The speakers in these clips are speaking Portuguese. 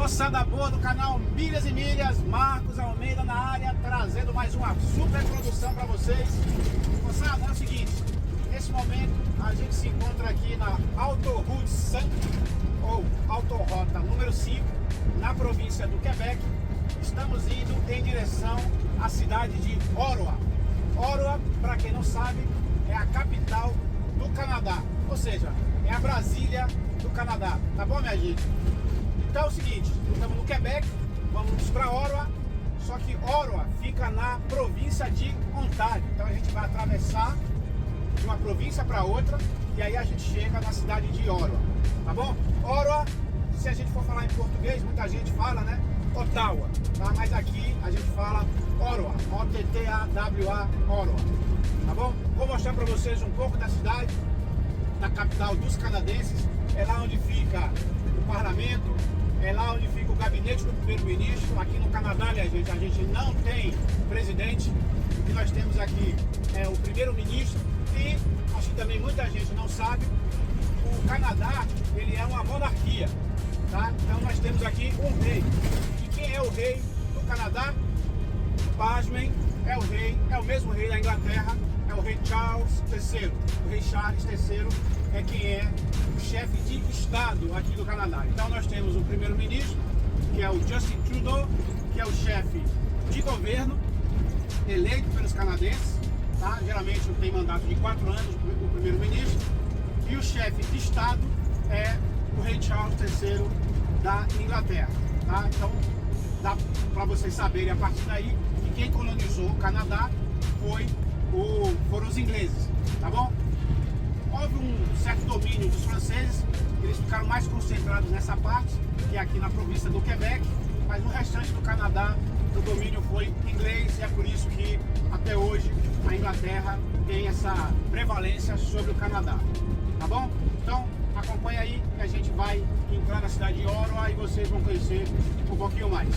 Moçada boa do canal Milhas e Milhas, Marcos Almeida na área, trazendo mais uma super produção para vocês. Moçada, é o seguinte, nesse momento a gente se encontra aqui na Autoroute 5, ou Autorota número 5, na província do Quebec. Estamos indo em direção à cidade de Ottawa. Ottawa, para quem não sabe, é a capital do Canadá, ou seja, é a Brasília do Canadá, tá bom, minha gente? Então é o seguinte, estamos no Quebec, vamos para Ottawa, só que Ottawa fica na província de Ontário. Então a gente vai atravessar de uma província para outra e aí a gente chega na cidade de Ottawa, tá bom? Ottawa, se a gente for falar em português, muita gente fala, né? Ottawa, tá? Mas aqui a gente fala Ottawa, O-T-T-A-W-A, Ottawa, tá bom? Vou mostrar para vocês um pouco da cidade, da capital dos canadenses. É lá onde fica o parlamento, é lá onde fica o gabinete do primeiro-ministro. Aqui no Canadá, a gente não tem presidente. O que nós temos aqui é o primeiro-ministro. E, acho que também muita gente não sabe, o Canadá, ele é uma monarquia, tá? Então nós temos aqui um rei. E quem é o rei do Canadá? Pasmem, é o mesmo rei da Inglaterra, é o rei Charles III. O rei Charles III é quem é o chefe de Estado aqui do Canadá. Então nós temos o primeiro-ministro, que é o Justin Trudeau, que é o chefe de governo, eleito pelos canadenses, tá? Geralmente tem mandato de 4 anos o primeiro-ministro, e o chefe de Estado é o rei Charles III da Inglaterra, tá? Então dá para vocês saberem a partir daí que quem colonizou o Canadá foram os ingleses, tá bom? Houve um certo domínio dos franceses, eles ficaram mais concentrados nessa parte, que é aqui na província do Quebec, mas no restante do Canadá o domínio foi inglês, e é por isso que até hoje a Inglaterra tem essa prevalência sobre o Canadá, tá bom? Então acompanha aí que a gente vai entrar na cidade de Ottawa e vocês vão conhecer um pouquinho mais.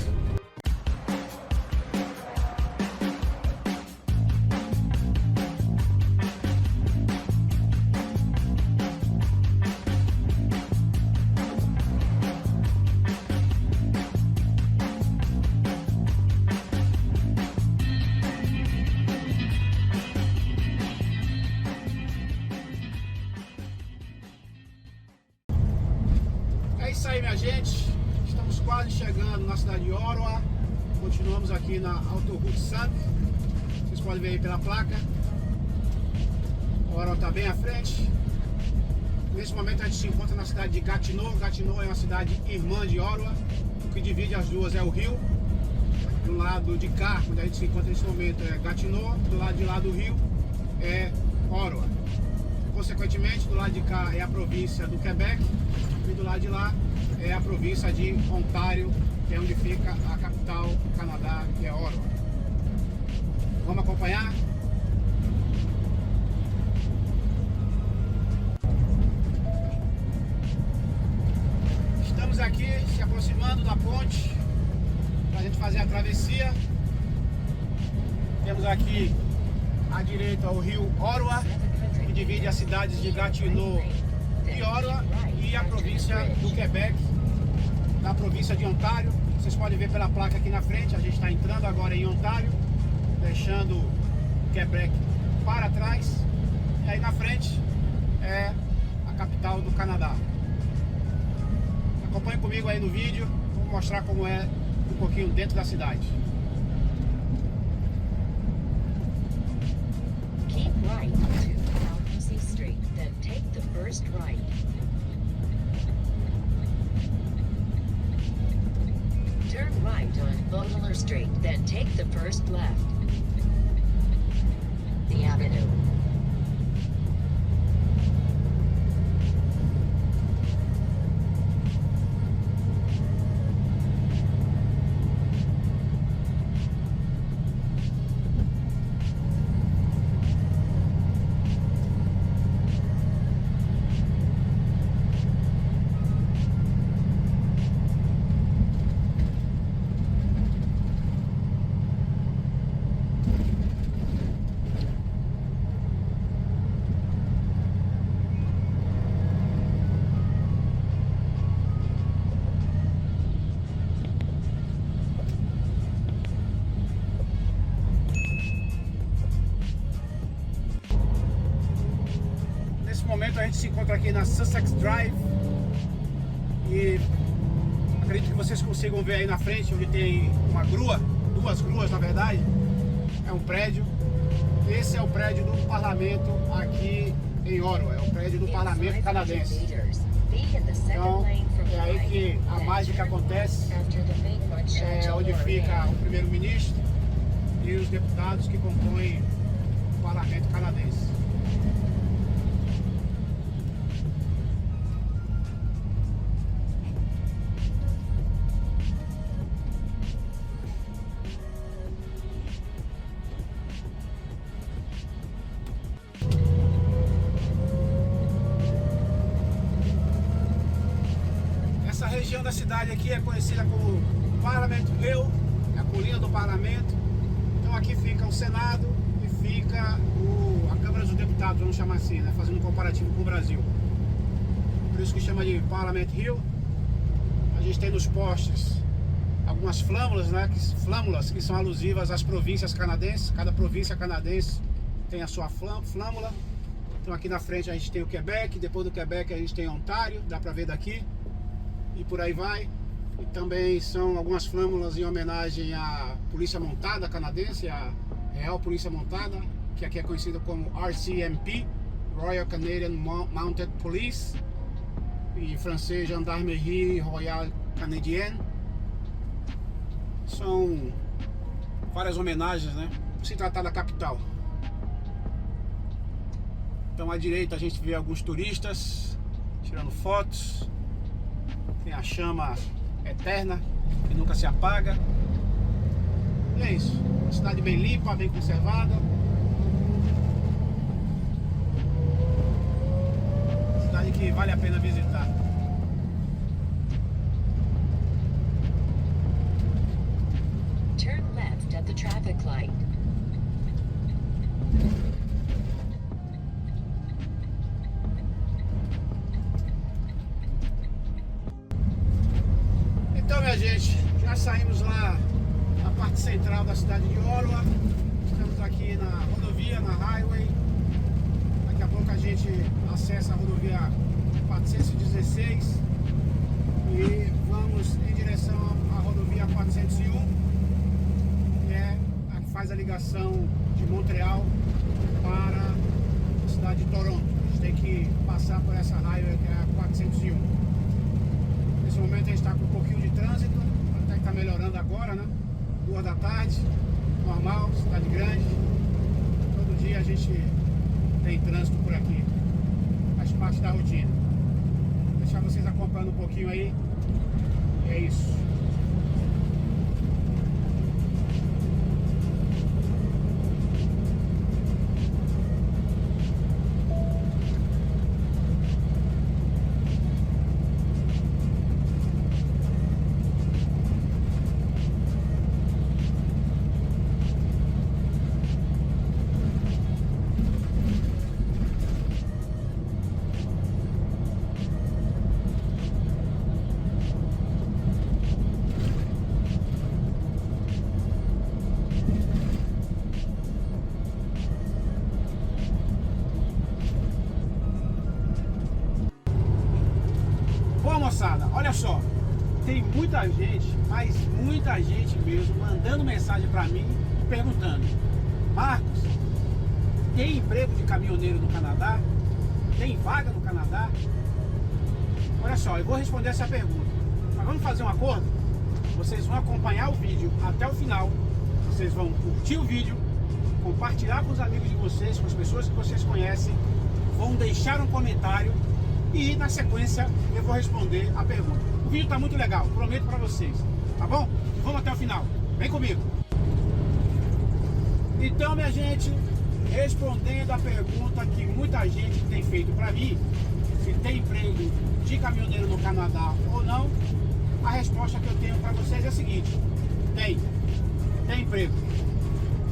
É isso aí, minha gente, estamos quase chegando na cidade de Ottawa. Continuamos aqui na Autoroute 5. Vocês podem ver aí pela placa, Ottawa está bem à frente. Nesse momento a gente se encontra na cidade de Gatineau. Gatineau é uma cidade irmã de Ottawa. O que divide as duas é o rio. Do lado de cá, onde a gente se encontra nesse momento, é Gatineau. Do lado de lá do rio é Ottawa. Consequentemente, do lado de cá é a província do Quebec, e do lado de lá é a província de Ontário, que é onde fica a capital do Canadá, que é Ottawa. Vamos acompanhar? Estamos aqui se aproximando da ponte para a gente fazer a travessia. Temos aqui à direita o rio Ottawa, que divide as cidades de Gatineau e Ottawa, e a província do Quebec, da província de Ontário. Vocês podem ver pela placa aqui na frente, a gente está entrando agora em Ontário, deixando Quebec para trás, e aí na frente é a capital do Canadá. Acompanhe comigo aí no vídeo, vou mostrar como é um pouquinho dentro da cidade. Keep right to Dalhousie Street, then take the first right. Turn right on Bowler Street, then take the first left. The Avenue. encontro aqui na Sussex Drive e acredito que vocês consigam ver aí na frente onde tem uma grua, duas gruas na verdade, é um prédio. Esse é o prédio do parlamento aqui em Ottawa, é o prédio do parlamento canadense. Então é aí que a mágica acontece, é onde fica o primeiro-ministro e os deputados que compõem o parlamento canadense. Essa região da cidade aqui é conhecida como Parliament Hill, é a colina do parlamento. Então aqui fica o Senado e fica a Câmara dos Deputados, vamos chamar assim, né? Fazendo um comparativo com o Brasil. Por isso que chama de Parliament Hill. A gente tem nos postes algumas flâmulas, né? Flâmulas que são alusivas às províncias canadenses. Cada província canadense tem a sua flâmula. Então aqui na frente a gente tem o Quebec, depois do Quebec a gente tem Ontário, dá pra ver daqui. E por aí vai. E também são algumas flâmulas em homenagem à Polícia Montada canadense, a Real Polícia Montada, que aqui é conhecida como RCMP, Royal Canadian Mounted Police, e francês Gendarmerie Royale Canadienne. São várias homenagens, né? Por se tratar da capital. Então à direita a gente vê alguns turistas tirando fotos. Tem a chama eterna que nunca se apaga. E é isso. Uma cidade bem limpa, bem conservada. Cidade que vale a pena visitar. Turn left at the traffic light. Então, minha gente, já saímos lá na parte central da cidade de Ottawa. Estamos aqui na rodovia, na highway. Daqui a pouco a gente acessa a rodovia 416 e vamos em direção à rodovia 401, que é a que faz a ligação de Montreal para a cidade de Toronto. A gente tem que passar por essa highway que é a 401. Nesse momento a gente está com um pouquinho de trânsito, até que está melhorando agora, né? 2 da tarde, normal, cidade grande. Todo dia a gente tem trânsito por aqui, faz parte da rotina. Vou deixar vocês acompanhando um pouquinho aí. E é isso. Moçada, olha só, tem muita gente, mas muita gente mesmo, mandando mensagem pra mim, perguntando: Marcos, tem emprego de caminhoneiro no Canadá? Tem vaga no Canadá? Olha só, eu vou responder essa pergunta, mas vamos fazer um acordo? Vocês vão acompanhar o vídeo até o final, vocês vão curtir o vídeo, compartilhar com os amigos de vocês, com as pessoas que vocês conhecem, vão deixar um comentário e na sequência eu vou responder a pergunta. O vídeo tá muito legal, prometo pra vocês, tá bom? Vamos até o final, vem comigo. Então, minha gente, respondendo a pergunta que muita gente tem feito pra mim, se tem emprego de caminhoneiro no Canadá ou não, a resposta que eu tenho pra vocês é a seguinte: tem emprego.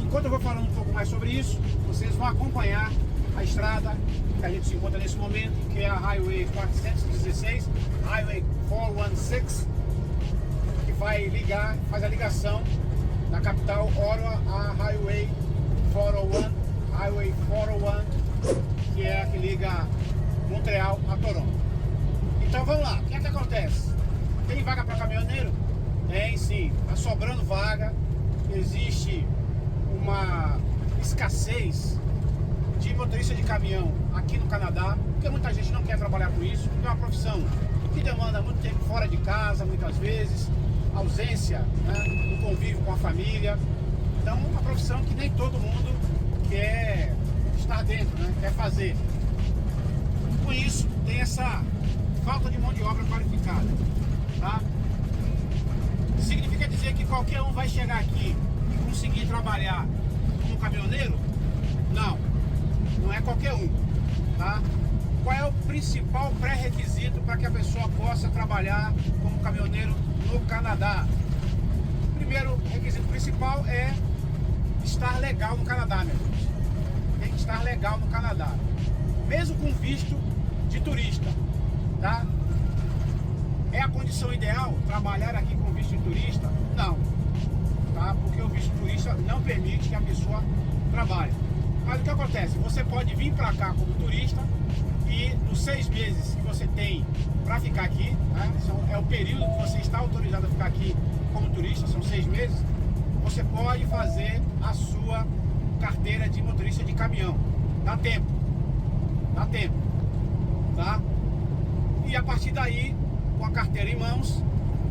Enquanto eu vou falando um pouco mais sobre isso, vocês vão acompanhar a estrada que a gente se encontra nesse momento, que é a Highway 416, Highway 416, que vai ligar, faz a ligação da capital Ottawa à Highway 401, que é a que liga Montreal a Toronto. Então vamos lá, o que é que acontece? Tem vaga para caminhoneiro? Tem sim, está sobrando vaga, existe uma escassez de motorista de caminhão aqui no Canadá, porque muita gente não quer trabalhar com isso, porque é uma profissão que demanda muito tempo fora de casa, muitas vezes, ausência, né, no convívio com a família. Então é uma profissão que nem todo mundo quer estar dentro, né, quer fazer. Com isso, tem essa falta de mão de obra qualificada, tá? Significa dizer que qualquer um vai chegar aqui e conseguir trabalhar como caminhoneiro? Não, não é qualquer um, tá? Qual é o principal pré-requisito para que a pessoa possa trabalhar como caminhoneiro no Canadá? O primeiro requisito principal é estar legal no Canadá, meu gente. Tem que estar legal no Canadá, mesmo com visto de turista, tá? É a condição ideal trabalhar aqui com visto de turista? Não, tá? Porque o visto de turista não permite que a pessoa trabalhe. Mas o que acontece? Você pode vir para cá como turista e nos 6 meses que você tem para ficar aqui, né? É o período que você está autorizado a ficar aqui como turista, são 6 meses, você pode fazer a sua carteira de motorista de caminhão. Dá tempo, tá? E a partir daí, com a carteira em mãos,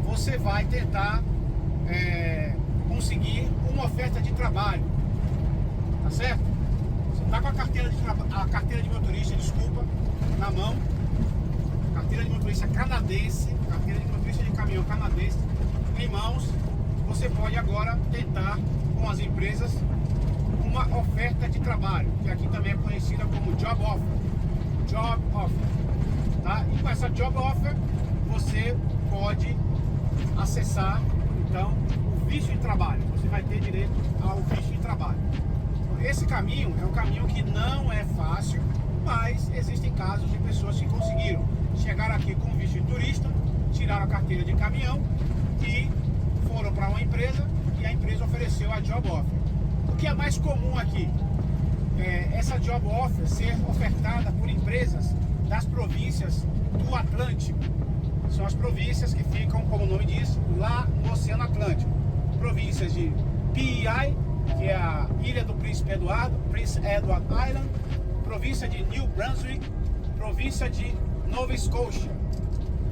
você vai tentar conseguir uma oferta de trabalho, tá certo? Você está com a carteira de motorista, desculpa, na mão, carteira de motorista canadense, carteira de motorista de caminhão canadense em mãos, você pode agora tentar com as empresas uma oferta de trabalho, que aqui também é conhecida como job offer, tá? E com essa job offer você pode acessar então o visto de trabalho, você vai ter direito ao visto de trabalho. Esse caminho é um caminho que não é fácil, mas existem casos de pessoas que conseguiram chegar aqui com visto de turista, tiraram a carteira de caminhão e foram para uma empresa e a empresa ofereceu a job offer. O que é mais comum aqui é essa job offer ser ofertada por empresas das províncias do Atlântico. São as províncias que ficam, como o nome diz, lá no Oceano Atlântico. Províncias de PEI, que é a Ilha do Príncipe Eduardo, Prince Edward Island, província de New Brunswick, província de Nova Scotia.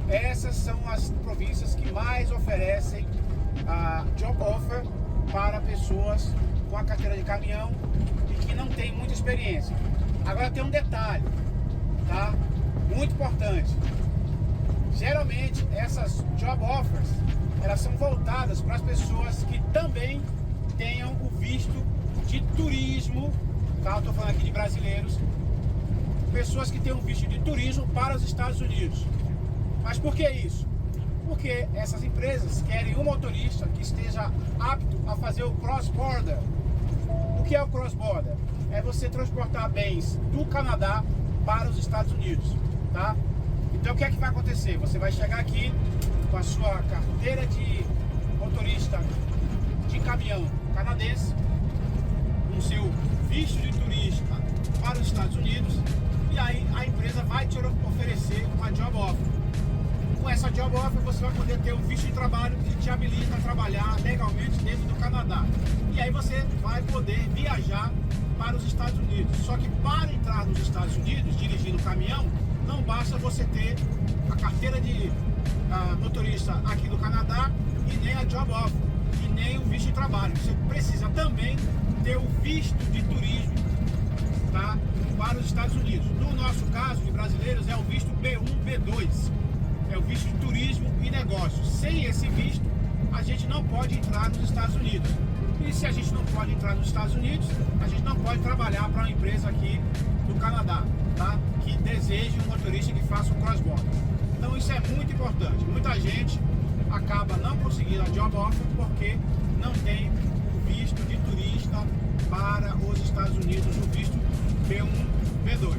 Essas são as províncias que mais oferecem a job offer para pessoas com a carteira de caminhão e que não tem muita experiência. Agora tem um detalhe, tá? Muito importante. Geralmente essas job offers, elas são voltadas para as pessoas que também tenham o visto de turismo, tá? Eu tô falando aqui de brasileiros, pessoas que têm um visto de turismo para os Estados Unidos. Mas por que isso? Porque essas empresas querem um motorista que esteja apto a fazer o cross-border. O que é o cross-border? É você transportar bens do Canadá para os Estados Unidos, tá? Então o que é que vai acontecer? Você vai chegar aqui com a sua carteira de motorista de caminhão canadense, com seu visto de turista para os Estados Unidos, e aí a empresa vai te oferecer uma job offer. Com essa job offer você vai poder ter um visto de trabalho que te habilita a trabalhar legalmente dentro do Canadá. E aí você vai poder viajar para os Estados Unidos. Só que para entrar nos Estados Unidos, dirigindo caminhão, não basta você ter a carteira de motorista aqui do Canadá e nem a job offer, e nem o visto de trabalho. Você precisa também ter o visto de turismo, tá? Para os Estados Unidos. No nosso caso, de brasileiros, é o visto B1, B2. É o visto de turismo e negócios. Sem esse visto, a gente não pode entrar nos Estados Unidos. E se a gente não pode entrar nos Estados Unidos, a gente não pode trabalhar para uma empresa aqui do Canadá, tá? Que deseje um motorista que faça o cross-border. Então isso é muito importante. Muita gente acaba não conseguindo a job offer porque não tem o visto de turista para os Estados Unidos, o visto B1, B2.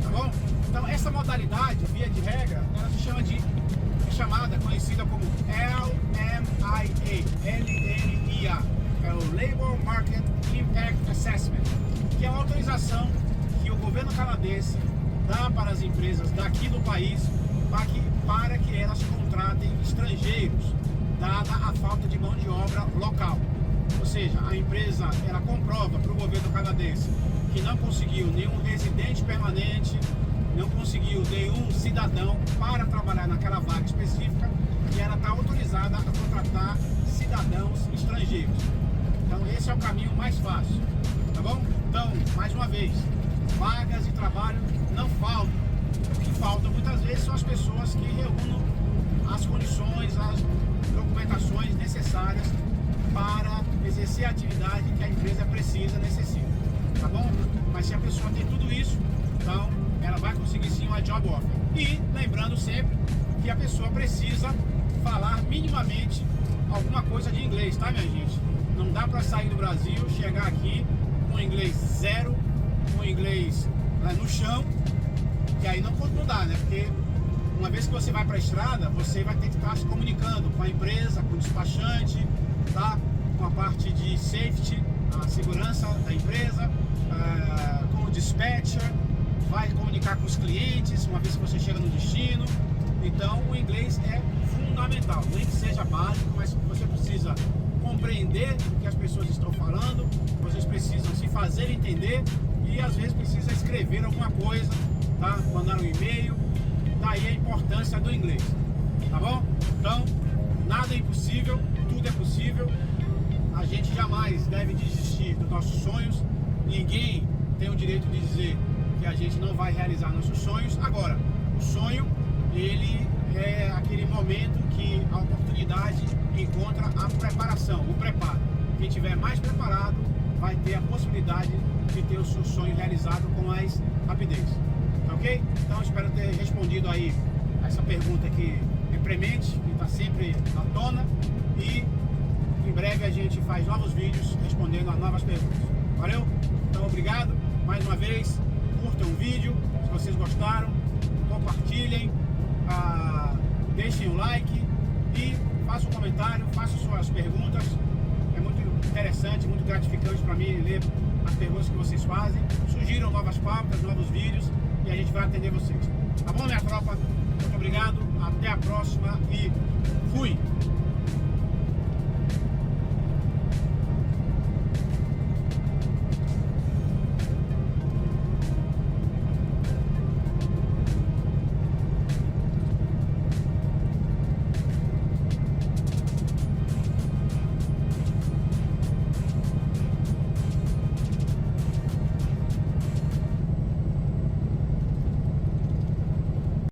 Tá bom? Então essa modalidade, via de regra, ela se chama chamada, conhecida como LMIA, é o Labor Market Impact Assessment, que é uma autorização que o governo canadense dá para as empresas daqui do país para que elas contratem estrangeiros, dada a falta de mão de obra local. Ou seja, a empresa ela comprova para o governo canadense que não conseguiu nenhum residente permanente, não conseguiu nenhum cidadão para trabalhar naquela vaga específica e ela está autorizada a contratar cidadãos estrangeiros. Então esse é o caminho mais fácil, tá bom? Então, mais uma vez, vagas de trabalho não faltam. O que falta muitas vezes são as pessoas que reúnam as condições, as documentações necessárias para exercer a atividade que a empresa precisa, necessita, tá bom? Mas se a pessoa tem tudo isso, então ela vai conseguir sim uma job offer. E lembrando sempre que a pessoa precisa falar minimamente alguma coisa de inglês, tá, minha gente? Não dá para sair do Brasil, chegar aqui com inglês zero, com inglês no chão, que aí não dá, né? Porque uma vez que você vai para a estrada, você vai ter que estar se comunicando com a empresa, com o despachante, tá? Com a parte de safety, a segurança da empresa, com o dispatcher, vai comunicar com os clientes uma vez que você chega no destino. Então o inglês é fundamental, nem que seja básico, mas você precisa compreender o que as pessoas estão falando, vocês precisam se fazer entender e às vezes precisa escrever alguma coisa, tá? Mandar um e-mail, daí a importância do inglês, tá bom? Então, nada é impossível, tudo é possível, a gente jamais deve desistir dos nossos sonhos, ninguém tem o direito de dizer que a gente não vai realizar nossos sonhos. Agora, o sonho, ele é aquele momento que a oportunidade encontra a preparação, o preparo. Quem estiver mais preparado vai ter a possibilidade de ter o seu sonho realizado com mais rapidez, tá ok? Então espero ter respondido aí essa pergunta que é premente, que está sempre à tona, e em breve a gente faz novos vídeos respondendo a novas perguntas. Valeu? Então obrigado mais uma vez, curtam o vídeo se vocês gostaram, compartilhem, deixem o like e façam um comentário, façam suas perguntas. É muito interessante, muito gratificante para mim ler as perguntas que vocês fazem. Sugiram novas pautas, novos vídeos e a gente vai atender vocês. Tá bom, minha tropa? Muito obrigado, até a próxima e